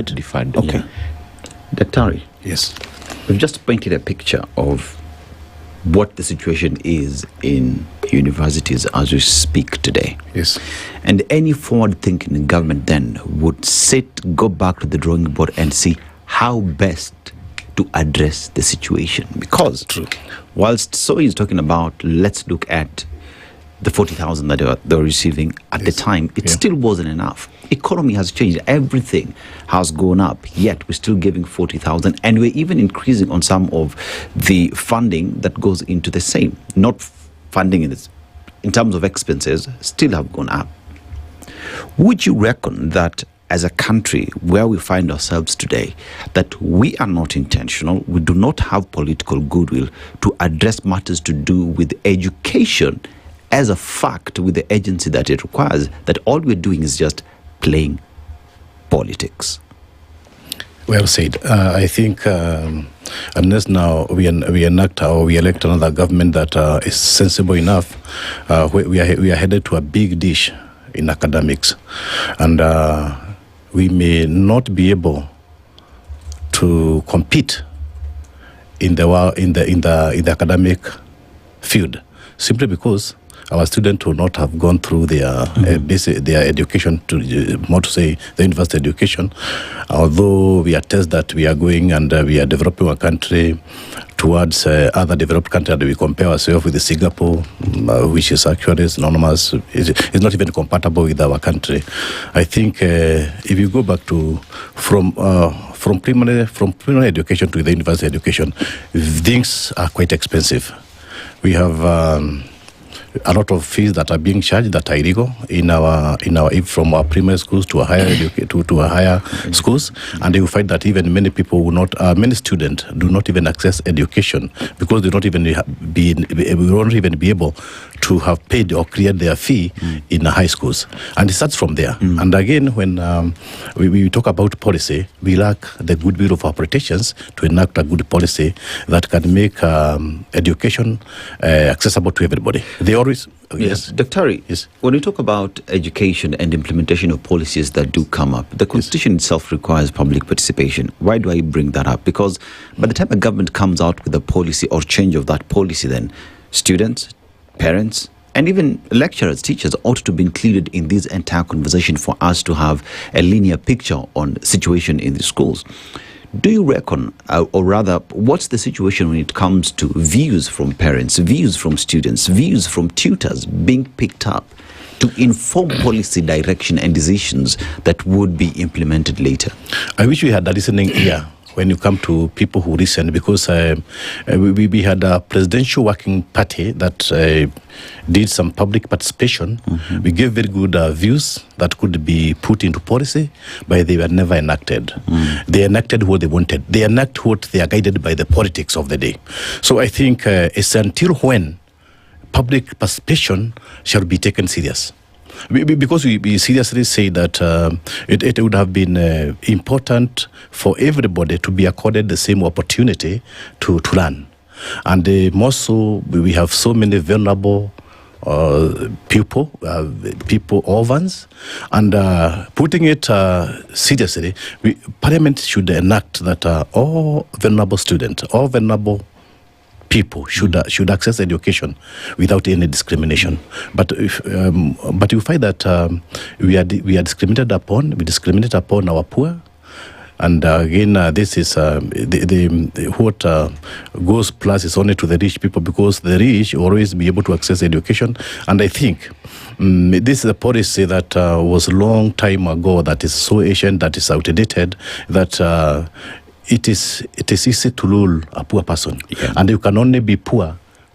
deferred. Deferred. Okay. Yeah. Daktari. Yes. We've just painted a picture of what the situation is in universities as we speak today. Yes. And any forward-thinking government then would go back to the drawing board and see how best to address the situation. Because whilst Soy is talking about, let's look at the 40,000 that they were receiving at the time, it still wasn't enough. Economy has changed. Everything has gone up, yet we're still giving 40,000, and we're even increasing on some of the funding that goes into the same. Not funding in terms of expenses, still have gone up. Would you reckon that as a country where we find ourselves today, that we are not intentional, we do not have political goodwill to address matters to do with education as a fact with the agency that it requires, that all we're doing is just playing politics? Well said. I think unless now we enact or we elect another government that is sensible enough, we are headed to a big dish in academics, and we may not be able to compete in the academic field simply because our students will not have gone through their education, more to say the university education, although we attest that we are going and we are developing our country towards other developed countries, and we compare ourselves with Singapore, which is actually synonymous, is not even compatible with our country. I think if you go back to from primary education to the university education, things are quite expensive. We have a lot of fees that are being charged that are illegal from our primary schools to a higher schools, and you find that even many people many students do not even access education because they don't even be able to have paid or cleared their fee in high schools, and it starts from there. And again, when we talk about policy, we lack the goodwill of our politicians to enact a good policy that can make education accessible to everybody. They always Yes, Daktari, when we talk about education and implementation of policies that do come up, the Constitution itself requires public participation. Why do I bring that up? Because by the time a government comes out with a policy or change of that policy, then students, parents, and even lecturers, teachers ought to be included in this entire conversation for us to have a linear picture on the situation in the schools. Do you reckon, or rather, what's the situation when it comes to views from parents, views from students, views from tutors being picked up to inform policy direction and decisions that would be implemented later? I wish we had a listening ear when you come to people who listen, because we had a presidential working party that did some public participation. We gave very good views that could be put into policy, but they were never enacted. They enacted what they wanted. They enact what they are guided by the politics of the day. So I think it's until when public participation shall be taken serious. Because we seriously say that it would have been important for everybody to be accorded the same opportunity to learn. And more so, we have so many vulnerable people, orphans, and putting it seriously, Parliament should enact that all vulnerable students, all vulnerable people should access education without any discrimination. But you find that we are discriminated upon. We discriminate upon our poor. And again, this is what goes plus is only to the rich people, because the rich will always be able to access education. And I think this is a policy that was a long time ago, that is so ancient, that is outdated, that it is easy to rule a poor person, and you can only be poor